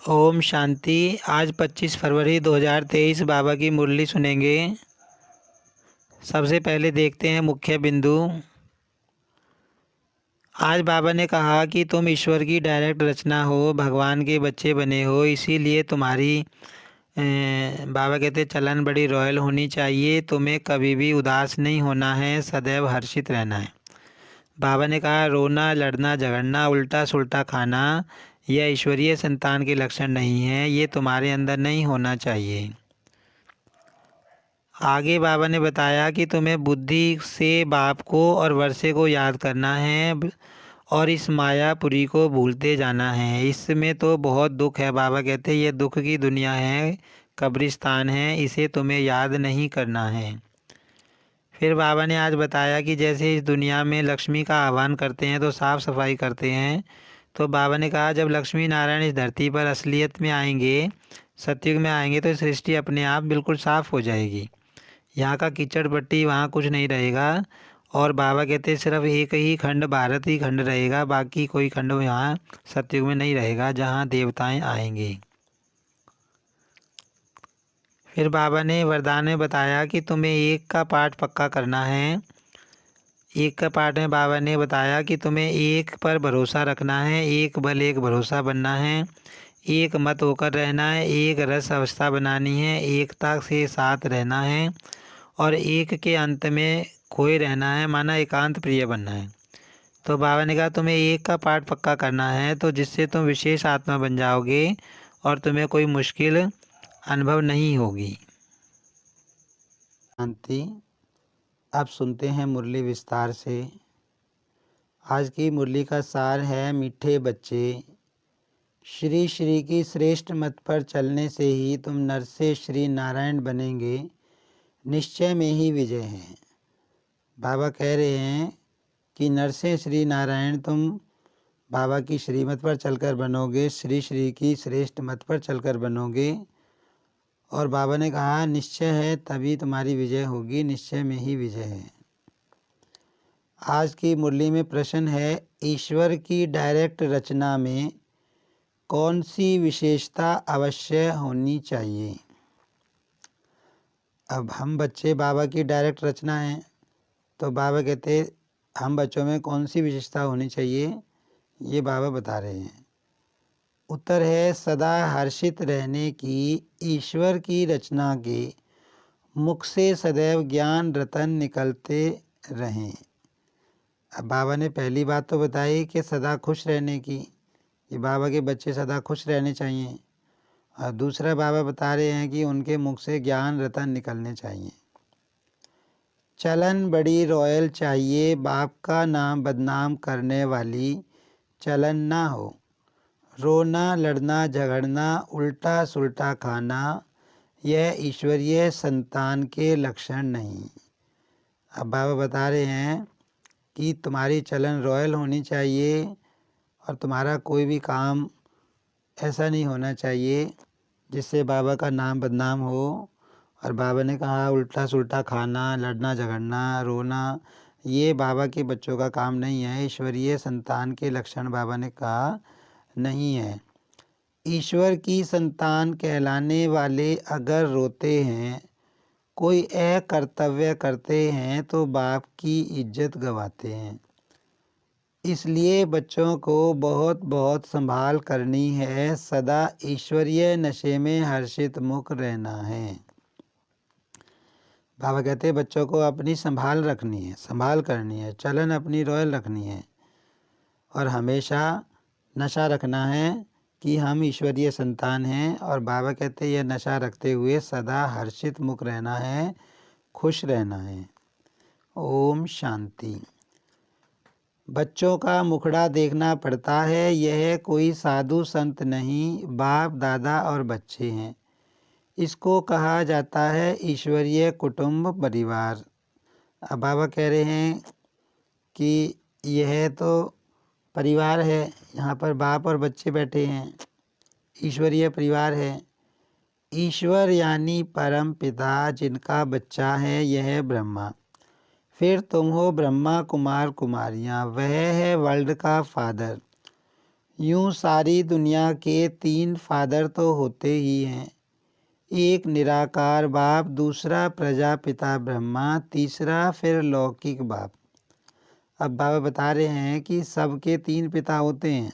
ओम शांति। आज 25 फरवरी 2023 बाबा की मुरली सुनेंगे। सबसे पहले देखते हैं मुख्य बिंदु। आज बाबा ने कहा कि तुम ईश्वर की डायरेक्ट रचना हो, भगवान के बच्चे बने हो, इसीलिए तुम्हारी बाबा कहते चलन बड़ी रॉयल होनी चाहिए। तुम्हें कभी भी उदास नहीं होना है, सदैव हर्षित रहना है। बाबा ने कहा रोना, लड़ना, झगड़ना, उल्टा सुल्टा खाना यह ईश्वरीय संतान के लक्षण नहीं है, ये तुम्हारे अंदर नहीं होना चाहिए। आगे बाबा ने बताया कि तुम्हें बुद्धि से बाप को और वर्षे को याद करना है और इस मायापुरी को भूलते जाना है। इसमें तो बहुत दुख है। बाबा कहते ये दुख की दुनिया है, कब्रिस्तान है, इसे तुम्हें याद नहीं करना है। फिर बाबा ने आज बताया कि जैसे इस दुनिया में लक्ष्मी का आह्वान करते हैं तो साफ़ सफाई करते हैं, तो बाबा ने कहा जब लक्ष्मी नारायण इस धरती पर असलियत में आएंगे, सतयुग में आएंगे, तो सृष्टि अपने आप बिल्कुल साफ़ हो जाएगी। यहाँ का कीचड़ पट्टी वहाँ कुछ नहीं रहेगा। और बाबा कहते सिर्फ एक ही खंड, भारत ही खंड रहेगा, बाकी कोई खंड यहाँ सतयुग में नहीं रहेगा जहाँ देवताएं आएंगे। फिर बाबा ने वरदान में बताया कि तुम्हें एक का पाठ पक्का करना है। एक का पाठ में बाबा ने बताया कि तुम्हें एक पर भरोसा रखना है, एक बल एक भरोसा बनना है, एक मत होकर रहना है, एक रस अवस्था बनानी है, एकता से साथ रहना है और एक के अंत में खोए रहना है, माना एकांत प्रिय बनना है। तो बाबा ने कहा तुम्हें एक का पाठ पक्का करना है, तो जिससे तुम विशेष आत्मा बन जाओगे और तुम्हें कोई मुश्किल अनुभव नहीं होगी। शांति। अब सुनते हैं मुरली विस्तार से। आज की मुरली का सार है मीठे बच्चे, श्री श्री की श्रेष्ठ मत पर चलने से ही तुम नर से श्री नारायण बनेंगे, निश्चय में ही विजय है। बाबा कह रहे हैं कि नर से श्री नारायण तुम बाबा की श्रीमत पर चलकर बनोगे, श्री श्री की श्रेष्ठ मत पर चलकर बनोगे। और बाबा ने कहा निश्चय है तभी तुम्हारी विजय होगी, निश्चय में ही विजय है। आज की मुरली में प्रश्न है ईश्वर की डायरेक्ट रचना में कौन सी विशेषता अवश्य होनी चाहिए। अब हम बच्चे बाबा की डायरेक्ट रचना हैं, तो बाबा कहते हम बच्चों में कौन सी विशेषता होनी चाहिए, ये बाबा बता रहे हैं। उत्तर है सदा हर्षित रहने की, ईश्वर की रचना के मुख से सदैव ज्ञान रतन निकलते रहें। अब बाबा ने पहली बात तो बताई कि सदा खुश रहने की, ये बाबा के बच्चे सदा खुश रहने चाहिए। और दूसरा बाबा बता रहे हैं कि उनके मुख से ज्ञान रतन निकलने चाहिए। चलन बड़ी रॉयल चाहिए, बाप का नाम बदनाम करने वाली चलन ना हो। रोना, लड़ना, झगड़ना, उल्टा सुल्टा खाना यह ईश्वरीय संतान के लक्षण नहीं। अब बाबा बता रहे हैं कि तुम्हारी चलन रॉयल होनी चाहिए और तुम्हारा कोई भी काम ऐसा नहीं होना चाहिए जिससे बाबा का नाम बदनाम हो। और बाबा ने कहा उल्टा सुल्टा खाना, लड़ना झगड़ना, रोना ये बाबा के बच्चों का काम नहीं है, ईश्वरीय संतान के लक्षण बाबा ने कहा नहीं है। ईश्वर की संतान कहलाने वाले अगर रोते हैं, कोई अकर्तव्य करते हैं, तो बाप की इज्जत गंवाते हैं। इसलिए बच्चों को बहुत बहुत संभाल करनी है, सदा ईश्वरीय नशे में हर्षित मुख रहना है। बाबा कहते हैं बच्चों को अपनी संभाल रखनी है, संभाल करनी है, चलन अपनी रॉयल रखनी है और हमेशा नशा रखना है कि हम ईश्वरीय संतान हैं। और बाबा कहते हैं यह नशा रखते हुए सदा हर्षित मुख रहना है, खुश रहना है। ओम शांति। बच्चों का मुखड़ा देखना पड़ता है, यह कोई साधु संत नहीं, बाप दादा और बच्चे हैं। इसको कहा जाता है ईश्वरीय कुटुंब परिवार। अब बाबा कह रहे हैं कि यह तो परिवार है, यहाँ पर बाप और बच्चे बैठे हैं, ईश्वरीय परिवार है। ईश्वर यानी परम पिता, जिनका बच्चा है यह ब्रह्मा। फिर तुम हो ब्रह्मा कुमार कुमारियाँ, वह है वर्ल्ड का फादर। यूँ सारी दुनिया के 3 फादर तो होते ही हैं। एक निराकार बाप, दूसरा प्रजापिता ब्रह्मा, तीसरा फिर लौकिक बाप। अब बाबा बता रहे हैं कि सबके 3 पिता होते हैं।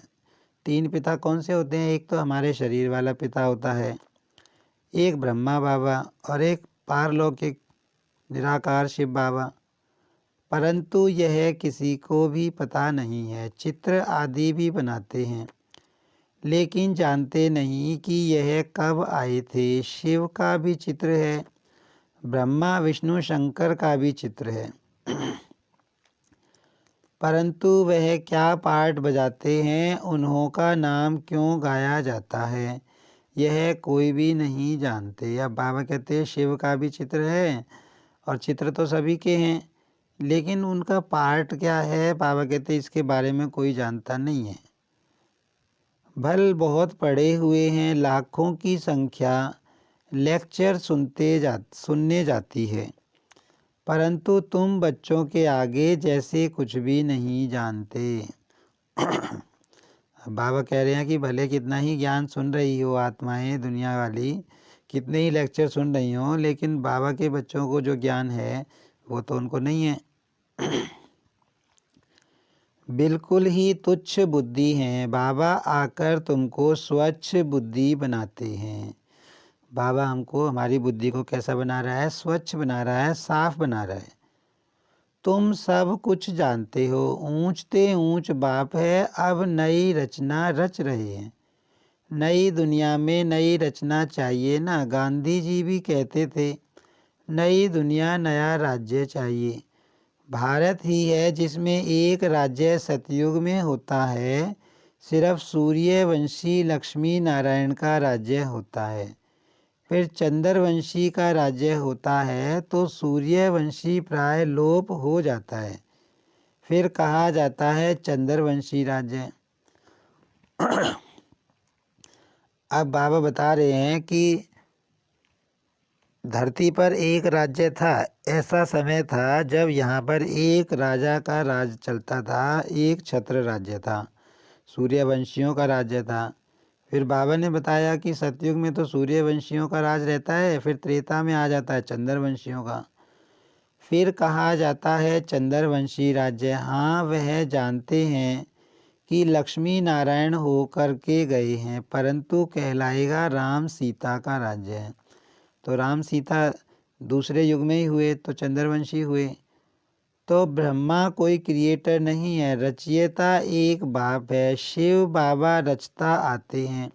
3 पिता कौन से होते हैं? एक तो हमारे शरीर वाला पिता होता है, एक ब्रह्मा बाबा और एक पारलौकिक निराकार शिव बाबा। परंतु यह किसी को भी पता नहीं है। चित्र आदि भी बनाते हैं, लेकिन जानते नहीं कि यह कब आए थे। शिव का भी चित्र है, ब्रह्मा विष्णु शंकर का भी चित्र है, परंतु वह क्या पार्ट बजाते हैं, उन्हों का नाम क्यों गाया जाता है, यह कोई भी नहीं जानते। अब बाबा कहते हैं शिव का भी चित्र है और चित्र तो सभी के हैं, लेकिन उनका पार्ट क्या है, बाबा कहते हैं इसके बारे में कोई जानता नहीं है। भल बहुत पढ़े हुए हैं, लाखों की संख्या लेक्चर सुनने जाती है, परंतु तुम बच्चों के आगे जैसे कुछ भी नहीं जानते। बाबा कह रहे हैं कि भले कितना ही ज्ञान सुन रही हो आत्माएं दुनिया वाली, कितने ही लेक्चर सुन रही हो, लेकिन बाबा के बच्चों को जो ज्ञान है वो तो उनको नहीं है। बिल्कुल ही तुच्छ बुद्धि हैं। बाबा आकर तुमको स्वच्छ बुद्धि बनाते हैं। बाबा हमको हमारी बुद्धि को कैसा बना रहा है? स्वच्छ बना रहा है, साफ बना रहा है। तुम सब कुछ जानते हो, ऊंचते ऊंच बाप है, अब नई रचना रच रहे हैं। नई दुनिया में नई रचना चाहिए ना। गांधी जी भी कहते थे नई दुनिया नया राज्य चाहिए। भारत ही है जिसमें एक राज्य सतयुग में होता है, सिर्फ सूर्यवंशी लक्ष्मी नारायण का राज्य होता है। फिर चंद्रवंशी का राज्य होता है तो सूर्यवंशी प्राय लोप हो जाता है, फिर कहा जाता है चंद्रवंशी राज्य। अब बाबा बता रहे हैं कि धरती पर एक राज्य था। ऐसा समय था जब यहाँ पर एक राजा का राज चलता था, एक छत्र राज्य था, सूर्यवंशियों का राज्य था। फिर बाबा ने बताया कि सतयुग में तो सूर्यवंशियों का राज रहता है, फिर त्रेता में आ जाता है चंद्रवंशियों का, फिर कहा जाता है चंद्रवंशी राज्य। हाँ, वह जानते हैं कि लक्ष्मी नारायण होकर के गए हैं, परंतु कहलाएगा राम सीता का राज्य है। तो राम सीता दूसरे युग में ही हुए तो चंद्रवंशी हुए। तो ब्रह्मा कोई क्रिएटर नहीं है, रचयिता एक बाप है। शिव बाबा रचता आते हैं,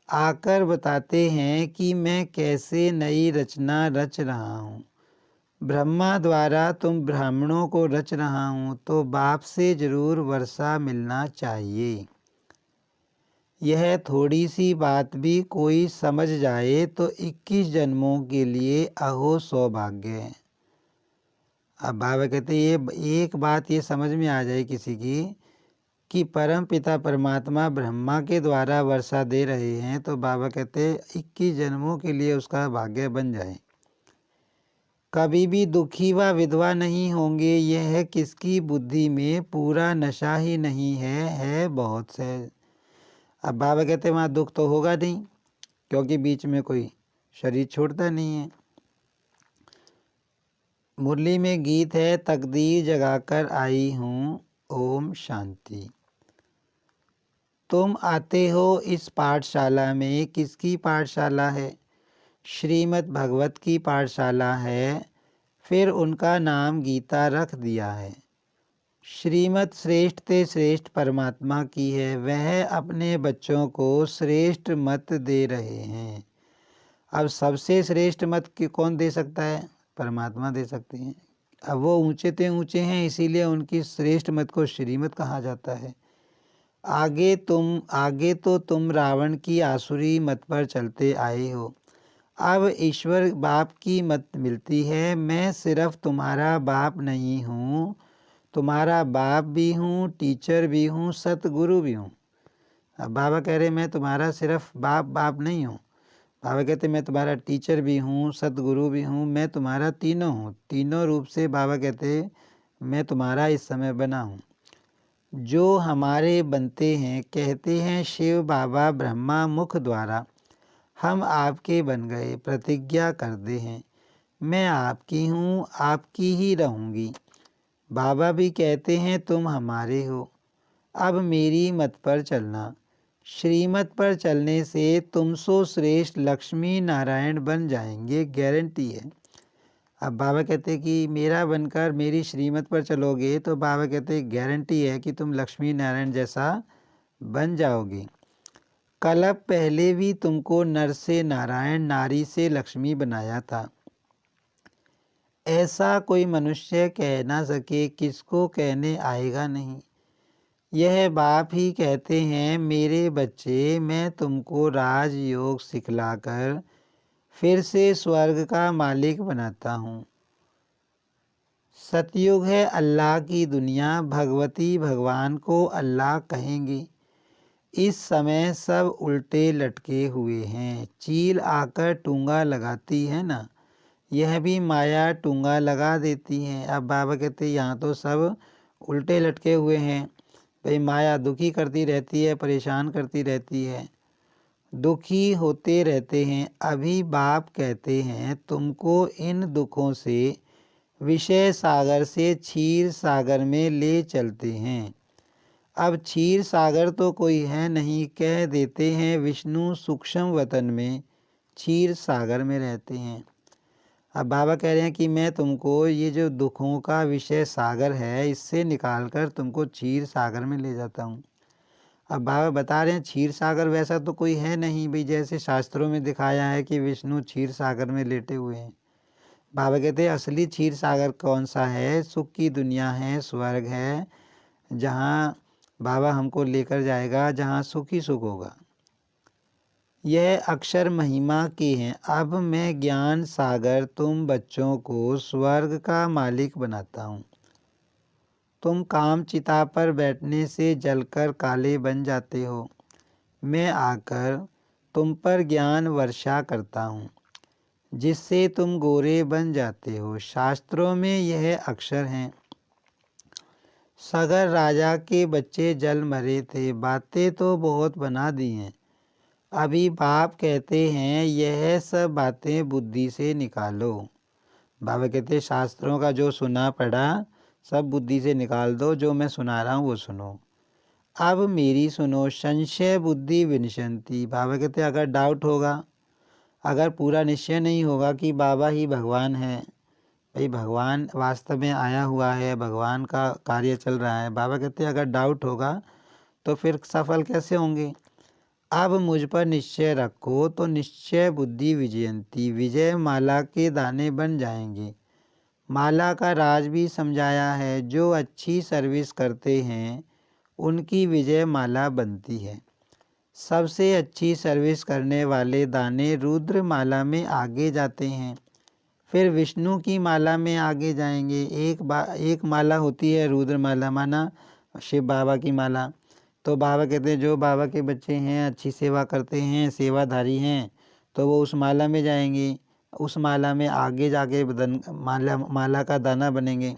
आकर बताते हैं कि मैं कैसे नई रचना रच रहा हूँ। ब्रह्मा द्वारा तुम ब्राह्मणों को रच रहा हूँ, तो बाप से जरूर वर्षा मिलना चाहिए। यह थोड़ी सी बात भी कोई समझ जाए तो 21 जन्मों के लिए अहो सौभाग्य है। अब बाबा कहते ये एक बात ये समझ में आ जाए किसी की कि परम पिता परमात्मा ब्रह्मा के द्वारा वर्षा दे रहे हैं, तो बाबा कहते 21 जन्मों के लिए उसका भाग्य बन जाए। कभी भी दुखी व विधवा नहीं होंगे, यह किसकी बुद्धि में पूरा नशा ही नहीं है बहुत सहज। अब बाबा कहते वहाँ दुख तो होगा नहीं, क्योंकि बीच में कोई शरीर छोड़ता नहीं है। मुरली में गीत है, तकदीर जगाकर आई हूँ, ओम शांति। तुम आते हो इस पाठशाला में, किसकी पाठशाला है? श्रीमद् भगवत की पाठशाला है, फिर उनका नाम गीता रख दिया है। श्रीमद् श्रेष्ठ ते श्रेष्ठ परमात्मा की है, वह अपने बच्चों को श्रेष्ठ मत दे रहे हैं। अब सबसे श्रेष्ठ मत कौन दे सकता है? परमात्मा दे सकते हैं। अब वो ऊंचे ते ऊंचे हैं, इसीलिए उनकी श्रेष्ठ मत को श्रीमत कहा जाता है। आगे तो तुम रावण की आसुरी मत पर चलते आए हो, अब ईश्वर बाप की मत मिलती है। मैं सिर्फ तुम्हारा बाप नहीं हूँ, तुम्हारा बाप भी हूँ, टीचर भी हूँ, सतगुरु भी हूँ। अब बाबा कह रहे मैं तुम्हारा सिर्फ बाप नहीं हूँ। बाबा कहते मैं तुम्हारा टीचर भी हूँ, सतगुरु भी हूँ, मैं तुम्हारा तीनों हूँ। तीनों रूप से बाबा कहते मैं तुम्हारा इस समय बना हूँ। जो हमारे बनते हैं, कहते हैं शिव बाबा ब्रह्मा मुख द्वारा हम आपके बन गए, प्रतिज्ञा करते हैं मैं आपकी हूँ, आपकी ही रहूँगी। बाबा भी कहते हैं तुम हमारे हो, अब मेरी मत पर चलना। श्रीमत पर चलने से तुम सो श्रेष्ठ लक्ष्मी नारायण बन जाएंगे, गारंटी है। अब बाबा कहते हैं कि मेरा बनकर मेरी श्रीमत पर चलोगे तो बाबा कहते हैं गारंटी है कि तुम लक्ष्मी नारायण जैसा बन जाओगे। कल्प पहले भी तुमको नर से नारायण, नारी से लक्ष्मी बनाया था। ऐसा कोई मनुष्य कह ना सके, किसको कहने आएगा नहीं। यह बाप ही कहते हैं मेरे बच्चे, मैं तुमको राजयोग सिखलाकर फिर से स्वर्ग का मालिक बनाता हूँ। सतयुग है अल्लाह की दुनिया, भगवती भगवान को अल्लाह कहेंगे। इस समय सब उल्टे लटके हुए हैं। चील आकर टूंगा लगाती है ना, यह भी माया टूंगा लगा देती है। अब बाबा कहते हैं यहाँ तो सब उल्टे लटके हुए हैं। भाई माया दुखी करती रहती है, परेशान करती रहती है, दुखी होते रहते हैं। अभी बाप कहते हैं तुमको इन दुखों से विषय सागर से क्षीर सागर में ले चलते हैं। अब क्षीर सागर तो कोई है नहीं, कह देते हैं विष्णु सूक्ष्म वतन में क्षीर सागर में रहते हैं। अब बाबा कह रहे हैं कि मैं तुमको ये जो दुखों का विषय सागर है इससे निकालकर तुमको क्षीर सागर में ले जाता हूँ। अब बाबा बता रहे हैं क्षीर सागर वैसा तो कोई है नहीं भाई, जैसे शास्त्रों में दिखाया है कि विष्णु क्षीर सागर में लेटे हुए हैं। बाबा कहते हैं असली क्षीर सागर कौन सा है, सुख की दुनिया है, स्वर्ग है, जहाँ बाबा हमको लेकर जाएगा, जहाँ सुख ही सुख होगा। यह अक्षर महिमा के हैं। अब मैं ज्ञान सागर तुम बच्चों को स्वर्ग का मालिक बनाता हूँ। तुम काम चिता पर बैठने से जलकर काले बन जाते हो, मैं आकर तुम पर ज्ञान वर्षा करता हूँ जिससे तुम गोरे बन जाते हो। शास्त्रों में यह अक्षर हैं। सगर राजा के बच्चे जल मरे थे, बातें तो बहुत बना दी हैं। अभी बाप कहते हैं यह सब बातें बुद्धि से निकालो। बाबा कहते हैं शास्त्रों का जो सुना पढ़ा सब बुद्धि से निकाल दो, जो मैं सुना रहा हूँ वो सुनो। अब मेरी सुनो, संशय बुद्धि विनशंति। बाबा कहते हैं अगर डाउट होगा, अगर पूरा निश्चय नहीं होगा कि बाबा ही भगवान है, भाई भगवान वास्तव में आया हुआ है, भगवान का कार्य चल रहा है, बाबा कहते हैं अगर डाउट होगा तो फिर सफल कैसे होंगे। अब मुझ पर निश्चय रखो तो निश्चय बुद्धि विजयंती, विजय माला के दाने बन जाएंगे। माला का राज भी समझाया है, जो अच्छी सर्विस करते हैं उनकी विजय माला बनती है। सबसे अच्छी सर्विस करने वाले दाने रुद्र माला में आगे जाते हैं, फिर विष्णु की माला में आगे जाएंगे। एक माला होती है रुद्र माला, माना शिव बाबा की माला। तो बाबा कहते हैं जो बाबा के बच्चे हैं, अच्छी सेवा करते हैं, सेवाधारी हैं, तो वो उस माला में जाएंगे। उस माला में आगे जाके माला का दाना बनेंगे।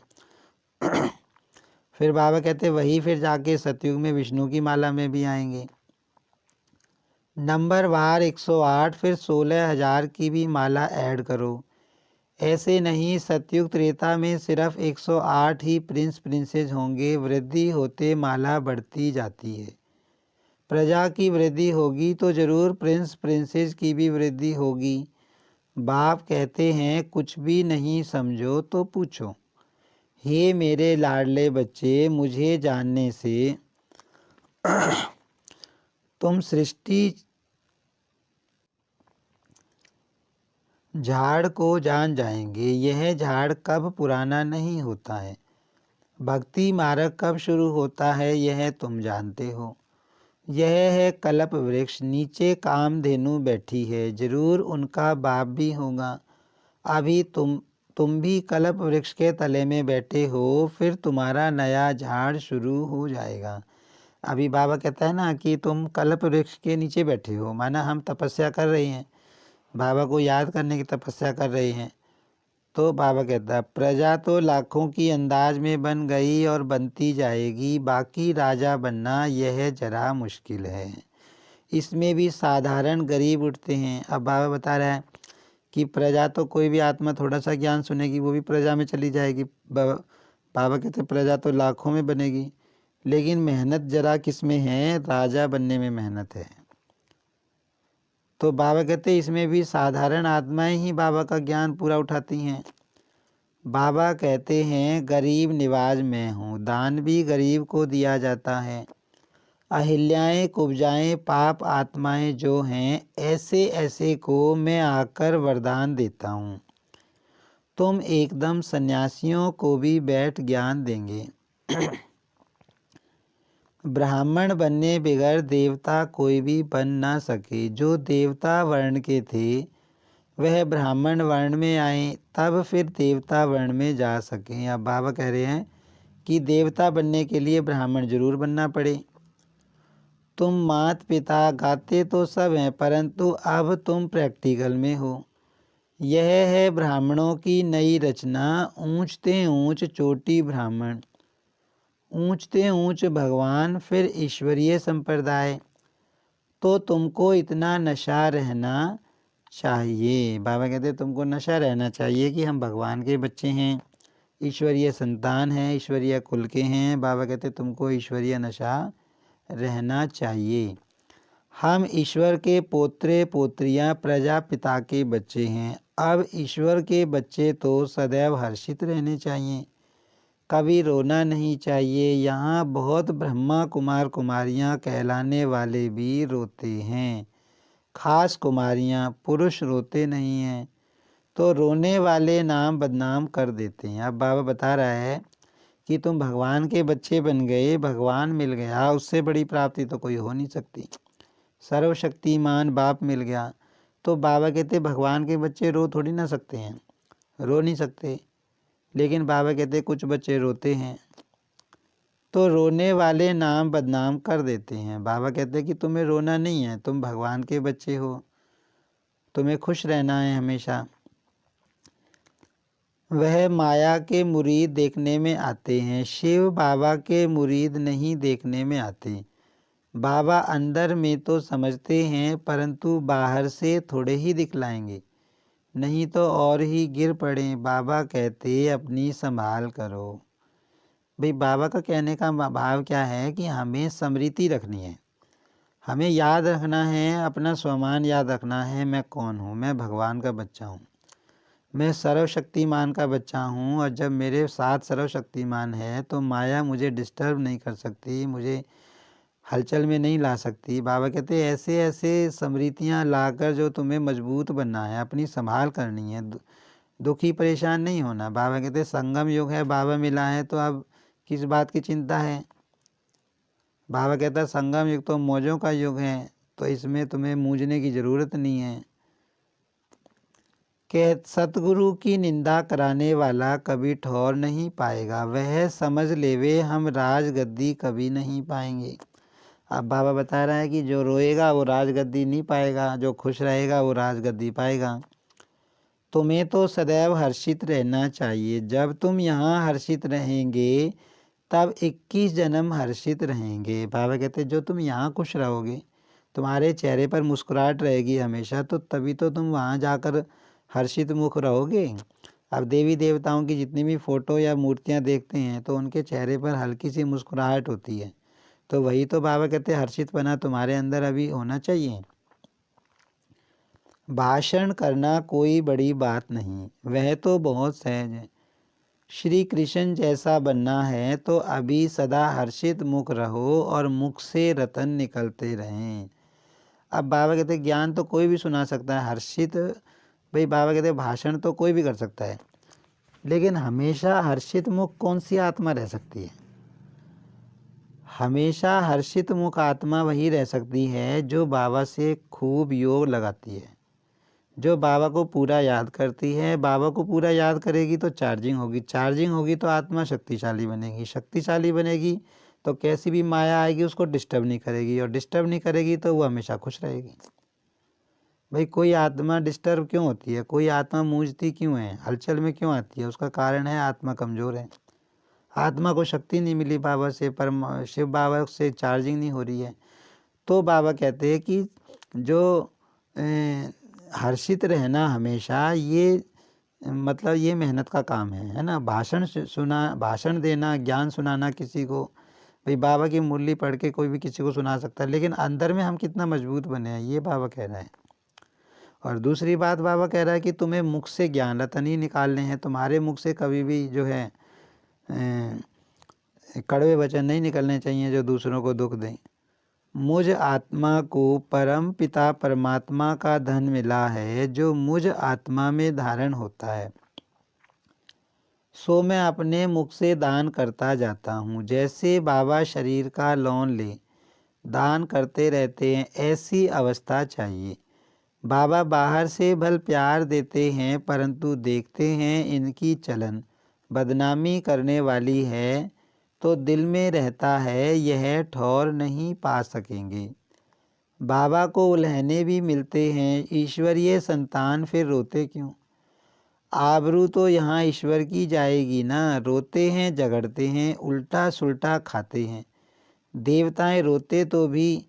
फिर बाबा कहते हैं वही फिर जाके सतयुग में विष्णु की माला में भी आएंगे। नंबर वार 108, फिर 16,000 की भी माला ऐड करो। ऐसे नहीं, सतयुग त्रेता में सिर्फ 108 ही प्रिंस प्रिंसेस होंगे। वृद्धि होते माला बढ़ती जाती है। प्रजा की वृद्धि होगी तो जरूर प्रिंस प्रिंसेस की भी वृद्धि होगी। बाप कहते हैं कुछ भी नहीं समझो तो पूछो। हे मेरे लाडले बच्चे, मुझे जानने से तुम सृष्टि झाड़ को जान जाएंगे। यह झाड़ कब पुराना नहीं होता है, भक्ति मार्ग कब शुरू होता है यह तुम जानते हो। यह है कल्प वृक्ष, नीचे कामधेनु बैठी है, जरूर उनका बाप भी होगा। अभी तुम भी कल्प वृक्ष के तले में बैठे हो, फिर तुम्हारा नया झाड़ शुरू हो जाएगा। अभी बाबा कहता है ना कि तुम कल्प वृक्ष के नीचे बैठे हो, माना हम तपस्या कर रहे हैं, बाबा को याद करने की तपस्या कर रहे हैं। तो बाबा कहता है प्रजा तो लाखों की अंदाज में बन गई और बनती जाएगी, बाकी राजा बनना यह जरा मुश्किल है। इसमें भी साधारण गरीब उठते हैं। अब बाबा बता रहा है कि प्रजा तो कोई भी आत्मा थोड़ा सा ज्ञान सुनेगी वो भी प्रजा में चली जाएगी। बाबा कहते प्रजा तो लाखों में बनेगी, लेकिन मेहनत जरा किस में है, राजा बनने में मेहनत है। तो बाबा कहते इसमें भी साधारण आत्माएं ही बाबा का ज्ञान पूरा उठाती हैं। बाबा कहते हैं गरीब निवाज मैं हूँ, दान भी गरीब को दिया जाता है। अहिल्याएं कुब्जाएं पाप आत्माएं जो हैं, ऐसे ऐसे को मैं आकर वरदान देता हूँ। तुम एकदम सन्यासियों को भी बैठ ज्ञान देंगे। ब्राह्मण बनने बगैर देवता कोई भी बन ना सके। जो देवता वर्ण के थे वह ब्राह्मण वर्ण में आए, तब फिर देवता वर्ण में जा सकें। अब बाबा कह रहे हैं कि देवता बनने के लिए ब्राह्मण जरूर बनना पड़े। तुम मात पिता गाते तो सब हैं, परंतु अब तुम प्रैक्टिकल में हो। यह है ब्राह्मणों की नई रचना, ऊंचते ऊंच चोटी ब्राह्मण, ऊंचते ऊंच भगवान, फिर ईश्वरीय संप्रदाय। तो तुमको इतना नशा रहना चाहिए। बाबा कहते तुमको नशा रहना चाहिए कि हम भगवान के बच्चे हैं, ईश्वरीय संतान हैं, ईश्वरीय कुल के हैं। बाबा कहते तुमको ईश्वरीय नशा रहना चाहिए। हम ईश्वर के पोत्रे पोत्रियां प्रजापिता के बच्चे हैं। अब ईश्वर के बच्चे तो सदैव हर्षित रहने चाहिए, कभी रोना नहीं चाहिए। यहाँ बहुत ब्रह्मा कुमार कुमारियाँ कहलाने वाले भी रोते हैं, खास कुमारियाँ, पुरुष रोते नहीं हैं। तो रोने वाले नाम बदनाम कर देते हैं। अब बाबा बता रहा है कि तुम भगवान के बच्चे बन गए, भगवान मिल गया, उससे बड़ी प्राप्ति तो कोई हो नहीं सकती। सर्वशक्तिमान बाप मिल गया। तो बाबा कहते भगवान के बच्चे रो थोड़ी ना सकते हैं, रो नहीं सकते, लेकिन बाबा कहते कुछ बच्चे रोते हैं। तो रोने वाले नाम बदनाम कर देते हैं। बाबा कहते कि तुम्हें रोना नहीं है, तुम भगवान के बच्चे हो, तुम्हें खुश रहना है हमेशा। वह माया के मुरीद देखने में आते हैं, शिव बाबा के मुरीद नहीं देखने में आते। बाबा अंदर में तो समझते हैं, परंतु बाहर से थोड़े ही दिखलाएंगे, नहीं तो और ही गिर पड़े। बाबा कहते अपनी संभाल करो। भाई बाबा का कहने का भाव क्या है कि हमें स्मृति रखनी है, हमें याद रखना है, अपना स्वमान याद रखना है। मैं कौन हूँ? मैं भगवान का बच्चा हूँ, मैं सर्वशक्तिमान का बच्चा हूँ। और जब मेरे साथ सर्वशक्तिमान है तो माया मुझे डिस्टर्ब नहीं कर सकती, मुझे हलचल में नहीं ला सकती। बाबा कहते ऐसे ऐसे स्मृतियाँ लाकर जो तुम्हें मजबूत बनना है, अपनी संभाल करनी है, दुखी परेशान नहीं होना। बाबा कहते संगम युग है, बाबा मिला है तो अब किस बात की चिंता है। बाबा कहता संगम युग तो मौजों का युग है, तो इसमें तुम्हें मूंझने की ज़रूरत नहीं है। कि सतगुरु की निंदा कराने वाला कभी ठौर नहीं पाएगा, वह समझ लेवे हम राजगद्दी कभी नहीं पाएंगे। अब बाबा बता रहा है कि जो रोएगा वो राजगद्दी नहीं पाएगा, जो खुश रहेगा वो राजगद्दी पाएगा। तुम्हें तो सदैव हर्षित रहना चाहिए। जब तुम यहाँ हर्षित रहेंगे तब 21 जन्म हर्षित रहेंगे। बाबा कहते जो तुम यहाँ खुश रहोगे, तुम्हारे चेहरे पर मुस्कुराहट रहेगी हमेशा, तो तभी तो तुम वहाँ जाकर हर्षित मुख रहोगे। अब देवी देवताओं की जितनी भी फ़ोटो या मूर्तियाँ देखते हैं तो उनके चेहरे पर हल्की सी मुस्कुराहट होती है, तो वही तो बाबा कहते हर्षितपना तुम्हारे अंदर अभी होना चाहिए। भाषण करना कोई बड़ी बात नहीं, वह तो बहुत सहज है। श्री कृष्ण जैसा बनना है तो अभी सदा हर्षित मुख रहो और मुख से रतन निकलते रहें। अब बाबा कहते ज्ञान तो कोई भी सुना सकता है, हर्षित भाई बाबा कहते भाषण तो कोई भी कर सकता है, लेकिन हमेशा हर्षित मुख कौन सी आत्मा रह सकती है? हमेशा हर्षित मुख आत्मा वही रह सकती है जो बाबा से खूब योग लगाती है, जो बाबा को पूरा याद करती है। बाबा को पूरा याद करेगी तो चार्जिंग होगी, चार्जिंग होगी तो आत्मा शक्तिशाली बनेगी, शक्तिशाली बनेगी तो कैसी भी माया आएगी उसको डिस्टर्ब नहीं करेगी, और डिस्टर्ब नहीं करेगी तो वो हमेशा खुश रहेगी। भाई कोई आत्मा डिस्टर्ब क्यों होती है, कोई आत्मा मूंझती क्यों है, हलचल में क्यों आती है? उसका कारण है आत्मा कमज़ोर है। आत्मा को शक्ति नहीं मिली बाबा से, परम शिव बाबा से चार्जिंग नहीं हो रही है। तो बाबा कहते हैं कि जो हर्षित रहना हमेशा, ये मतलब ये मेहनत का काम है ना। भाषण देना, ज्ञान सुनाना किसी को, भाई बाबा की मुरली पढ़ के कोई भी किसी को सुना सकता है, लेकिन अंदर में हम कितना मजबूत बने हैं, ये बाबा कह रहे हैं। और दूसरी बात बाबा कह रहा है कि तुम्हें मुख से ज्ञान रतन ही निकालने हैं। तुम्हारे मुख से कभी भी जो है कड़वे वचन नहीं निकलने चाहिए जो दूसरों को दुख दें। मुझ आत्मा को परम पिता परमात्मा का धन मिला है, जो मुझ आत्मा में धारण होता है, सो मैं अपने मुख से दान करता जाता हूँ। जैसे बाबा शरीर का लोन ले दान करते रहते हैं, ऐसी अवस्था चाहिए। बाबा बाहर से भल प्यार देते हैं, परंतु देखते हैं इनकी चलन बदनामी करने वाली है, तो दिल में रहता है यह ठौर नहीं पा सकेंगे। बाबा को उल्हने भी मिलते हैं, ईश्वरीय संतान फिर रोते क्यों? आबरू तो यहाँ ईश्वर की जाएगी ना। रोते हैं, झगड़ते हैं, उल्टा सुल्टा खाते हैं। देवताएं रोते तो भी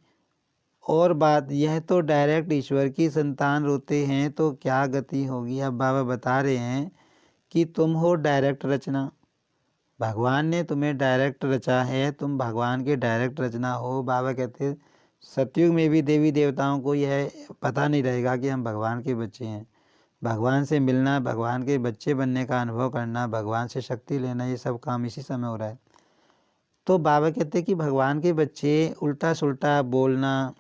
और बात, यह तो डायरेक्ट ईश्वर की संतान रोते हैं, तो क्या गति होगी? अब बाबा बता रहे हैं कि तुम हो डायरेक्ट रचना, भगवान ने तुम्हें डायरेक्ट रचा है, तुम भगवान के डायरेक्ट रचना हो। बाबा कहते हैं सतयुग में भी देवी देवताओं को यह पता नहीं रहेगा कि हम भगवान के बच्चे हैं। भगवान से मिलना, भगवान के बच्चे बनने का अनुभव करना, भगवान से शक्ति लेना, ये सब काम इसी समय हो रहा है। तो बाबा कहते हैं कि भगवान के बच्चे उल्टा सुल्टा बोलना,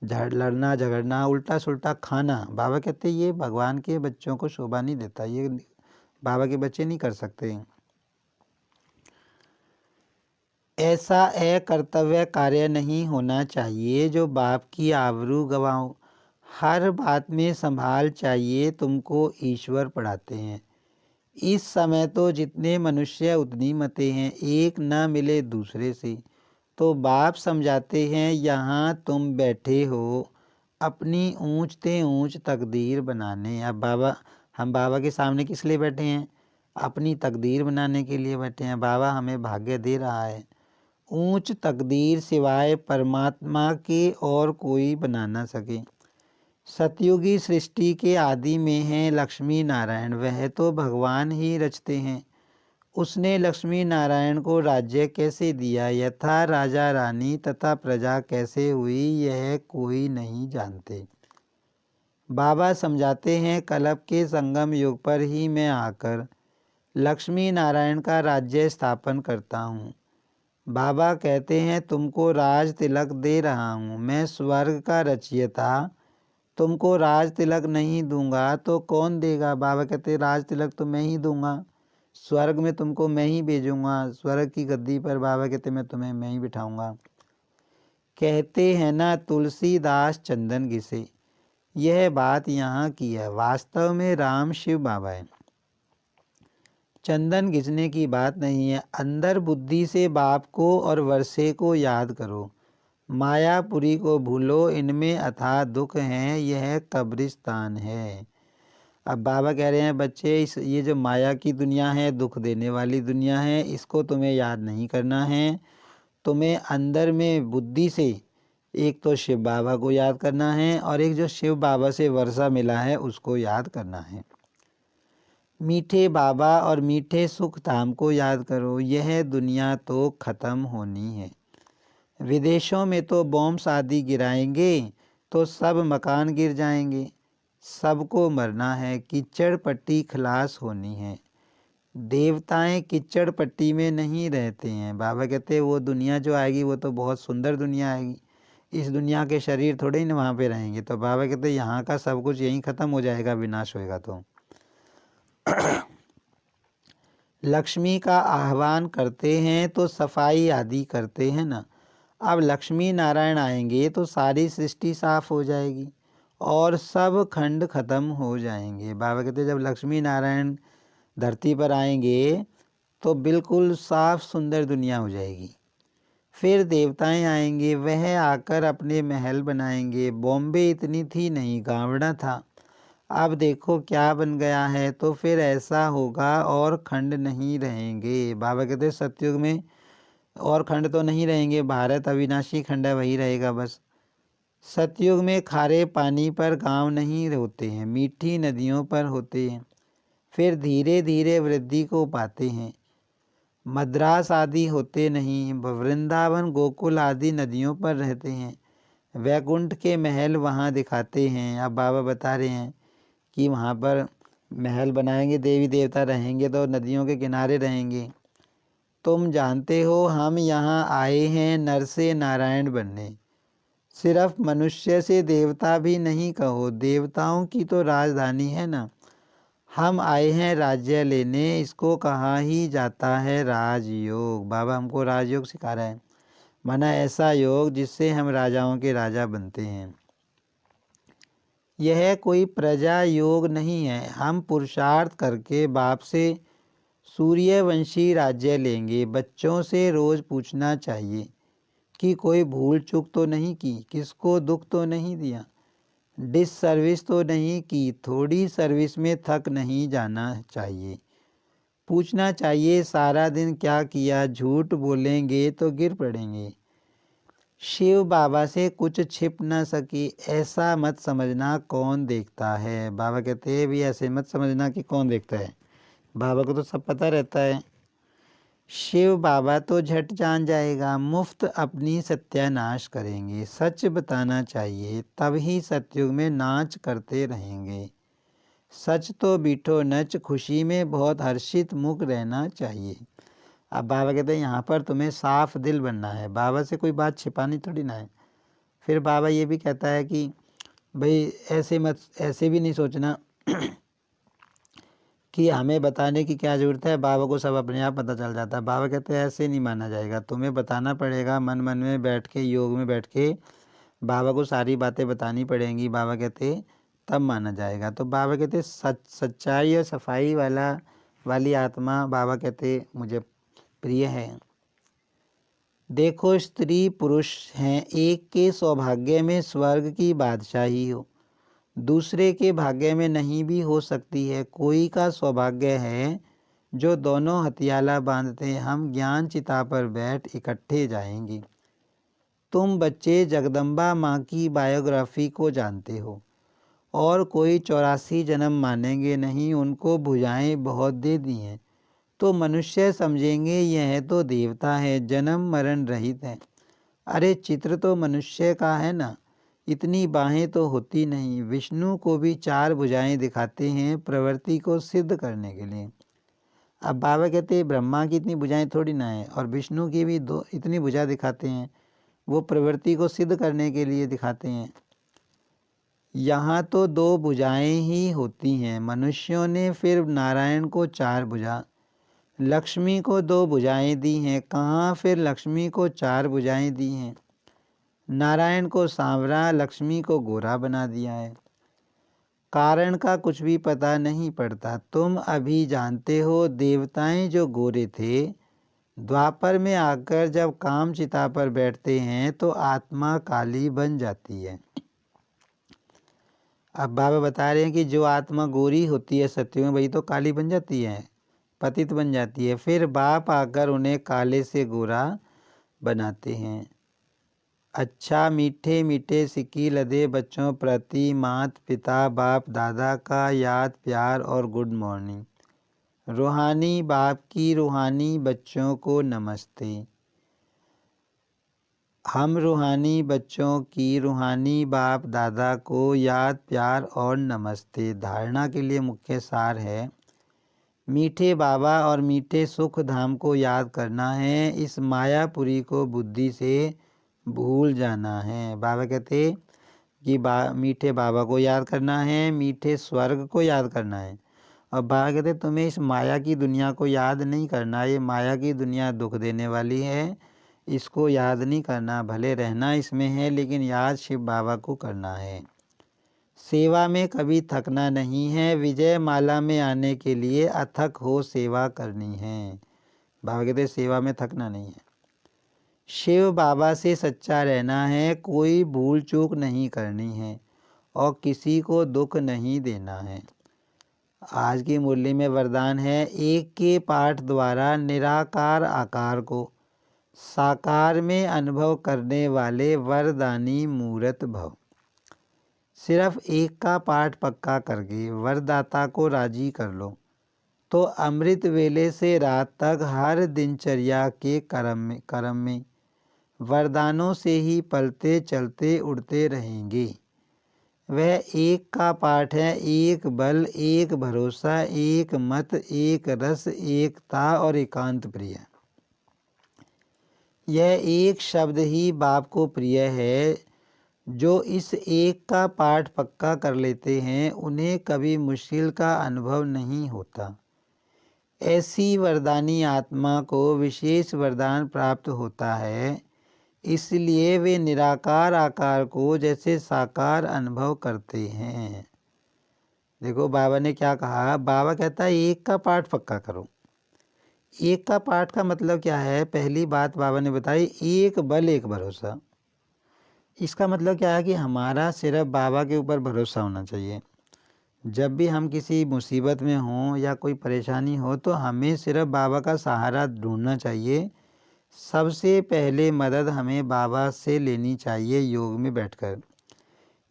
लड़ना झगड़ना, उल्टा सुल्टा खाना, बाबा कहते हैं ये भगवान के बच्चों को शोभा नहीं देता, ये बाबा के बच्चे नहीं कर सकते। ऐसा अकर्तव्य कार्य नहीं होना चाहिए जो बाप की आबरू गवाओ। हर बात में संभाल चाहिए, तुमको ईश्वर पढ़ाते हैं। इस समय तो जितने मनुष्य उतनी मतें हैं, एक न मिले दूसरे से। तो बाप समझाते हैं यहाँ तुम बैठे हो अपनी ऊंचते ऊंच तकदीर बनाने। अब हम बाबा के सामने किस लिए बैठे हैं? अपनी तकदीर बनाने के लिए बैठे हैं। बाबा हमें भाग्य दे रहा है। ऊंच तकदीर सिवाय परमात्मा के और कोई बना ना सके। सतयुगी सृष्टि के आदि में हैं लक्ष्मी नारायण, वह तो भगवान ही रचते हैं। उसने लक्ष्मी नारायण को राज्य कैसे दिया, यथा राजा रानी तथा प्रजा कैसे हुई, यह कोई नहीं जानते। बाबा समझाते हैं कलप के संगम युग पर ही मैं आकर लक्ष्मी नारायण का राज्य स्थापन करता हूँ। बाबा कहते हैं तुमको राज तिलक दे रहा हूँ, मैं स्वर्ग का रचयिता तुमको राज तिलक नहीं दूंगा तो कौन देगा? बाबा कहते राज तिलक तो मैं ही दूंगा, स्वर्ग में तुमको मैं ही भेजूंगा, स्वर्ग की गद्दी पर बाबा कहते मैं तुम्हें मैं ही बिठाऊंगा। कहते हैं ना तुलसीदास चंदन घिसे, यह बात यहाँ की है। वास्तव में राम शिव बाबा है, चंदन घिसने की बात नहीं है। अंदर बुद्धि से बाप को और वर्षे को याद करो, मायापुरी को भूलो, इनमें अथाह दुख हैं, यह कब्रिस्तान है। अब बाबा कह रहे हैं बच्चे ये जो माया की दुनिया है, दुख देने वाली दुनिया है, इसको तुम्हें याद नहीं करना है। तुम्हें अंदर में बुद्धि से एक तो शिव बाबा को याद करना है, और एक जो शिव बाबा से वर्षा मिला है उसको याद करना है। मीठे बाबा और मीठे सुख धाम को याद करो, यह दुनिया तो ख़त्म होनी है। विदेशों में तो बॉम्ब आदि गिराएंगे तो सब मकान गिर जाएंगे, सबको मरना है, कीचड़ पट्टी खलास होनी है। देवताएं कीचड़ पट्टी में नहीं रहते हैं। बाबा कहते हैं वो दुनिया जो आएगी वो तो बहुत सुंदर दुनिया आएगी, इस दुनिया के शरीर थोड़े ही ना वहाँ पे रहेंगे। तो बाबा कहते हैं यहाँ का सब कुछ यहीं ख़त्म हो जाएगा, विनाश होएगा। तो लक्ष्मी का आह्वान करते हैं तो सफाई आदि करते हैं ना। अब लक्ष्मी नारायण आएंगे तो सारी सृष्टि साफ हो जाएगी और सब खंड खत्म हो जाएंगे। बाबा कहते जब लक्ष्मी नारायण धरती पर आएंगे तो बिल्कुल साफ सुंदर दुनिया हो जाएगी। फिर देवताएं आएंगे, वह आकर अपने महल बनाएंगे। बॉम्बे इतनी थी नहीं, गावड़ा था, अब देखो क्या बन गया है। तो फिर ऐसा होगा और खंड नहीं रहेंगे। बाबा कहते सतयुग में और खंड तो नहीं रहेंगे, भारत अविनाशी खंड है, वही रहेगा बस। सतयुग में खारे पानी पर गांव नहीं होते हैं, मीठी नदियों पर होते हैं। फिर धीरे धीरे वृद्धि को पाते हैं। मद्रास आदि होते नहीं, वृंदावन गोकुल आदि नदियों पर रहते हैं। वैकुंठ के महल वहाँ दिखाते हैं। अब बाबा बता रहे हैं कि वहाँ पर महल बनाएंगे, देवी देवता रहेंगे तो नदियों के किनारे रहेंगे। तुम जानते हो हम यहाँ आए हैं नर से नारायण बनने। सिर्फ मनुष्य से देवता भी नहीं कहो, देवताओं की तो राजधानी है ना। हम आए हैं राज्य लेने, इसको कहा ही जाता है राजयोग। बाबा हमको राजयोग सिखा रहा है, माना ऐसा योग जिससे हम राजाओं के राजा बनते हैं। यह कोई प्रजा योग नहीं है। हम पुरुषार्थ करके बाप से सूर्यवंशी राज्य लेंगे। बच्चों से रोज पूछना चाहिए कि कोई भूल चूक तो नहीं की, किसको दुख तो नहीं दिया, डिस सर्विस तो नहीं की, थोड़ी सर्विस में थक नहीं जाना चाहिए। पूछना चाहिए सारा दिन क्या किया, झूठ बोलेंगे तो गिर पड़ेंगे। शिव बाबा से कुछ छिप न सकी, ऐसा मत समझना कौन देखता है। बाबा कहते हैं भी ऐसे मत समझना कि कौन देखता है, बाबा को तो सब पता रहता है। शिव बाबा तो झट जान जाएगा, मुफ्त अपनी सत्यानाश करेंगे। सच बताना चाहिए, तभी सतयुग में नाच करते रहेंगे। सच तो बीठो नच, खुशी में बहुत हर्षित मुख रहना चाहिए। अब बाबा कहते हैं यहाँ पर तुम्हें साफ दिल बनना है, बाबा से कोई बात छिपानी थोड़ी ना है। फिर बाबा ये भी कहता है कि भाई ऐसे भी नहीं सोचना कि हमें बताने की क्या ज़रूरत है, बाबा को सब अपने आप पता चल जाता है। बाबा कहते हैं ऐसे नहीं माना जाएगा, तुम्हें बताना पड़ेगा, मन मन में बैठ के, योग में बैठ के बाबा को सारी बातें बतानी पड़ेंगी। बाबा कहते तब माना जाएगा। तो बाबा कहते सच्चाई और सफाई वाली आत्मा बाबा कहते मुझे प्रिय है। देखो स्त्री पुरुष हैं, एक के सौभाग्य में स्वर्ग की बादशाही हो, दूसरे के भाग्य में नहीं भी हो सकती है। कोई का सौभाग्य है जो दोनों हथियाला बांधते हैं, हम ज्ञान चिता पर बैठ इकट्ठे जाएंगे। तुम बच्चे जगदम्बा माँ की बायोग्राफी को जानते हो, और कोई 84 जन्म मानेंगे नहीं, उनको भुजाएं बहुत दे दी हैं। तो मनुष्य समझेंगे यह तो देवता है, जन्म मरण रहित है। अरे चित्र तो मनुष्य का है ना, इतनी बाहें तो होती नहीं। विष्णु को भी 4 भुजाएं दिखाते हैं प्रवृत्ति को सिद्ध करने के लिए। अब बाबा कहते हैं ब्रह्मा की इतनी भुजाएं थोड़ी ना है, और विष्णु की भी इतनी भुजा दिखाते हैं, वो प्रवृत्ति को सिद्ध करने के लिए दिखाते हैं। यहाँ तो 2 भुजाएं ही होती हैं। मनुष्यों ने फिर नारायण को 4 भुजा, लक्ष्मी को 2 भुजाएं दी हैं। कहाँ फिर लक्ष्मी को 4 भुजाएं दी हैं। नारायण को सांवरा, लक्ष्मी को गोरा बना दिया है। कारण का कुछ भी पता नहीं पड़ता। तुम अभी जानते हो देवताएं जो गोरे थे, द्वापर में आकर जब काम चिता पर बैठते हैं तो आत्मा काली बन जाती है। अब बाबा बता रहे हैं कि जो आत्मा गोरी होती है सत्युग में, वही तो काली बन जाती है, पतित बन जाती है। फिर बाप आकर उन्हें काले से गोरा बनाते हैं। अच्छा मीठे मीठे सिक्की लदे बच्चों प्रति मात पिता बाप दादा का याद प्यार और गुड मॉर्निंग। रूहानी बाप की रूहानी बच्चों को नमस्ते। हम रूहानी बच्चों की रूहानी बाप दादा को याद प्यार और नमस्ते। धारणा के लिए मुख्य सार है, मीठे बाबा और मीठे सुख धाम को याद करना है, इस मायापुरी को बुद्धि से भूल जाना है। बाबा कहते कि मीठे बाबा को याद करना है, मीठे स्वर्ग को याद करना है। और बाबा कहते तुम्हें इस माया की दुनिया को याद नहीं करना, ये माया की दुनिया दुख देने वाली है, इसको याद नहीं करना। भले रहना इसमें है, लेकिन याद शिव बाबा को करना है। सेवा में कभी थकना नहीं है, विजय माला में आने के लिए अथक हो सेवा करनी है। बाबा कहते सेवा में थकना नहीं है। शिव बाबा से सच्चा रहना है, कोई भूल चूक नहीं करनी है और किसी को दुख नहीं देना है। आज की मुरली में वरदान है, एक के पाठ द्वारा निराकार आकार को साकार में अनुभव करने वाले वरदानी मूरत भव। सिर्फ एक का पाठ पक्का करके वरदाता को राजी कर लो तो अमृत वेले से रात तक हर दिनचर्या के कर्म में वरदानों से ही पलते चलते उड़ते रहेंगे। वह एक का पाठ है, एक बल, एक भरोसा, एक मत, एक रस, एकता और एकांत प्रिय। यह एक शब्द ही बाप को प्रिय है। जो इस एक का पाठ पक्का कर लेते हैं उन्हें कभी मुश्किल का अनुभव नहीं होता। ऐसी वरदानी आत्मा को विशेष वरदान प्राप्त होता है, इसलिए वे निराकार आकार को जैसे साकार अनुभव करते हैं। देखो बाबा ने क्या कहा, बाबा कहता है एक का पाठ पक्का करो। एक का पाठ का मतलब क्या है? पहली बात बाबा ने बताई, एक बल एक भरोसा। इसका मतलब क्या है कि हमारा सिर्फ बाबा के ऊपर भरोसा होना चाहिए। जब भी हम किसी मुसीबत में हों या कोई परेशानी हो तो हमें सिर्फ बाबा का सहारा ढूंढना चाहिए। सबसे पहले मदद हमें बाबा से लेनी चाहिए योग में बैठकर।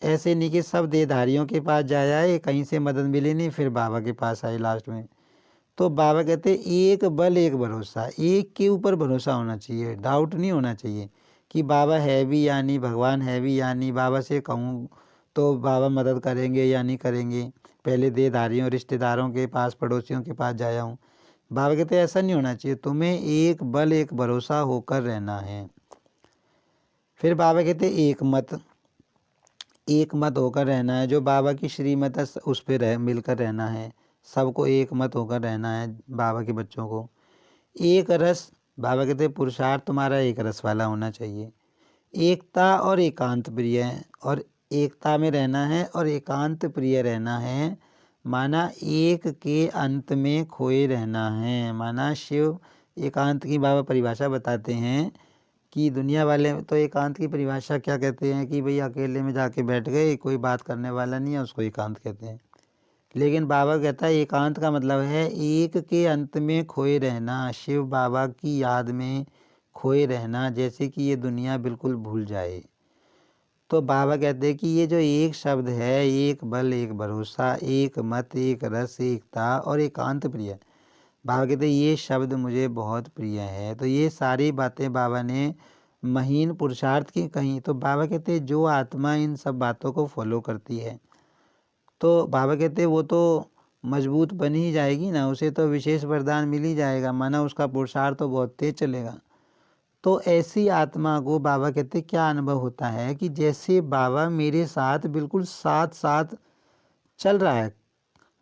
ऐसे नहीं कि सब देहधारियों के पास जाए, कहीं से मदद मिली नहीं, फिर बाबा के पास आए लास्ट में। तो बाबा कहते एक बल एक भरोसा, एक के ऊपर भरोसा होना चाहिए, डाउट नहीं होना चाहिए कि बाबा है भी या नहीं, भगवान है भी या नहीं, बाबा से कहूँ तो बाबा मदद करेंगे या नहीं करेंगे। पहले देहधारियों रिश्तेदारों के पास, पड़ोसियों के पास जाया हूँ। बाबा कहते ऐसा नहीं होना चाहिए, तुम्हें एक बल एक भरोसा होकर रहना है। फिर बाबा कहते एक मत होकर रहना है। जो बाबा की श्रीमत है उस पर मिलकर रहना है। सबको एक मत होकर रहना है, बाबा के बच्चों को। एक रस, बाबा कहते पुरुषार्थ तुम्हारा एक रस वाला होना चाहिए। एकता और एकांत प्रिय है, और एकता में रहना है और एकांत प्रिय रहना है। माना एक के अंत में खोए रहना है। माना शिव एकांत की बाबा परिभाषा बताते हैं कि दुनिया वाले तो एकांत की परिभाषा क्या कहते हैं कि भाई अकेले में जाके बैठ गए, कोई बात करने वाला नहीं है, उसको एकांत कहते हैं। लेकिन बाबा कहता है एकांत का मतलब है एक के अंत में खोए रहना, शिव बाबा की याद में खोए रहना, जैसे कि ये दुनिया बिल्कुल भूल जाए। तो बाबा कहते हैं कि ये जो एक शब्द है, एक बल एक भरोसा, एक मत, एक रस, एकता और एकांत प्रिय, बाबा कहते हैं ये शब्द मुझे बहुत प्रिय है। तो ये सारी बातें बाबा ने महीन पुरुषार्थ की कही। तो बाबा कहते हैं जो आत्मा इन सब बातों को फॉलो करती है तो बाबा कहते हैं वो तो मजबूत बन ही जाएगी ना, उसे तो विशेष वरदान मिल ही जाएगा, माना उसका पुरुषार्थ तो बहुत तेज चलेगा। तो ऐसी आत्मा को बाबा कहते क्या अनुभव होता है कि जैसे बाबा मेरे साथ बिल्कुल साथ साथ चल रहा है,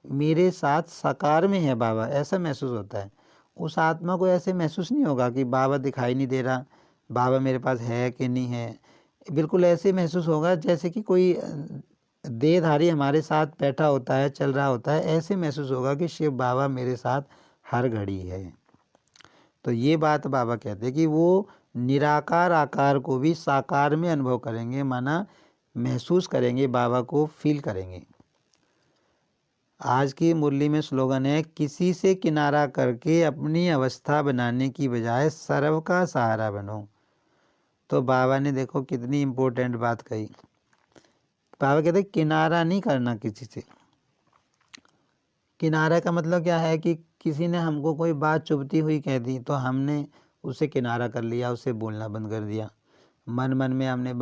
मेरे साथ साकार में है बाबा, ऐसा महसूस होता है। उस आत्मा को ऐसे महसूस नहीं होगा कि बाबा दिखाई नहीं दे रहा, बाबा मेरे पास है कि नहीं है। बिल्कुल ऐसे महसूस होगा जैसे कि कोई देहधारी हमारे साथ बैठा होता है, चल रहा होता है। ऐसे महसूस होगा कि शिव बाबा मेरे साथ हर घड़ी है। तो ये बात बाबा कहते हैं कि वो निराकार आकार को भी साकार में अनुभव करेंगे, माना महसूस करेंगे, बाबा को फील करेंगे। आज की मुरली में स्लोगन है, किसी से किनारा करके अपनी अवस्था बनाने की बजाय सर्व का सहारा बनो। तो बाबा ने देखो कितनी इम्पोर्टेंट बात कही। बाबा कहते किनारा नहीं करना किसी से। किनारा का मतलब क्या है कि किसी ने हमको कोई बात चुभती हुई कह दी तो हमने उसे किनारा कर लिया, उसे बोलना बंद कर दिया। मन में हमने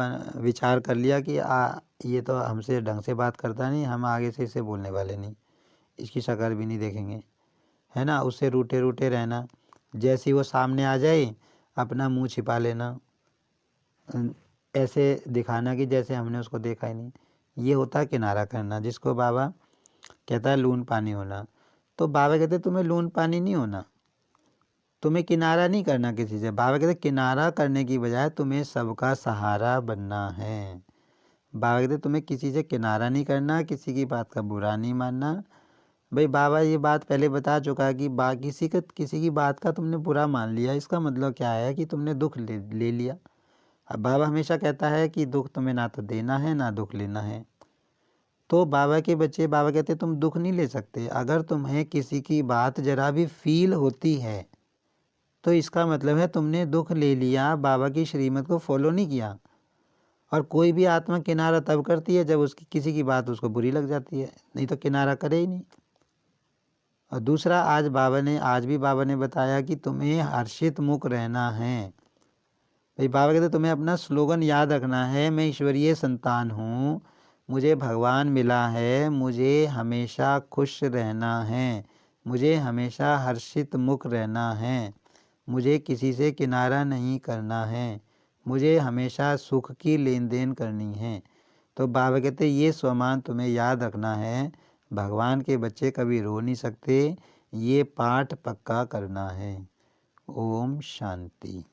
विचार कर लिया कि ये तो हमसे ढंग से बात करता नहीं, हम आगे से इसे बोलने वाले नहीं, इसकी शक्ल भी नहीं देखेंगे, है ना। उससे रूठे रूठे रहना, जैसे ही वो सामने आ जाए अपना मुंह छिपा लेना, ऐसे दिखाना कि जैसे हमने उसको देखा ही नहीं। ये होता है किनारा करना, जिसको बाबा कहता है लून पानी होना। तो बाबा कहते तुम्हें लून पानी नहीं होना, तुम्हें किनारा नहीं करना किसी से। बाबा कहते किनारा करने की बजाय तुम्हें सबका सहारा बनना है। बाबा कहते तुम्हें किसी से किनारा नहीं करना, किसी की बात का बुरा नहीं मानना, भाई बाबा ये बात पहले बता चुका है कि किसी की बात का तुमने बुरा मान लिया, इसका मतलब क्या है कि तुमने दुख ले लिया। अब बाबा हमेशा कहता है कि दुख तुम्हें ना तो देना है ना दुख लेना है। तो बाबा के बच्चे बाबा कहते हैं तुम दुख नहीं ले सकते। अगर तुम्हें किसी की बात ज़रा भी फील होती है तो इसका मतलब है तुमने दुख ले लिया, बाबा की श्रीमत को फॉलो नहीं किया। और कोई भी आत्मा किनारा तब करती है जब उसकी किसी की बात उसको बुरी लग जाती है, नहीं तो किनारा करे ही नहीं। और दूसरा आज भी बाबा ने बताया कि तुम्हें हर्षित मुख रहना है। भाई बाबा कहते तुम्हें अपना स्लोगन याद रखना है, मैं ईश्वरीय संतान हूँ, मुझे भगवान मिला है, मुझे हमेशा खुश रहना है, मुझे हमेशा हर्षित मुख रहना है, मुझे किसी से किनारा नहीं करना है, मुझे हमेशा सुख की लेन देन करनी है। तो बाबा कहते ये स्वमान तुम्हें याद रखना है। भगवान के बच्चे कभी रो नहीं सकते, ये पाठ पक्का करना है। ओम शांति।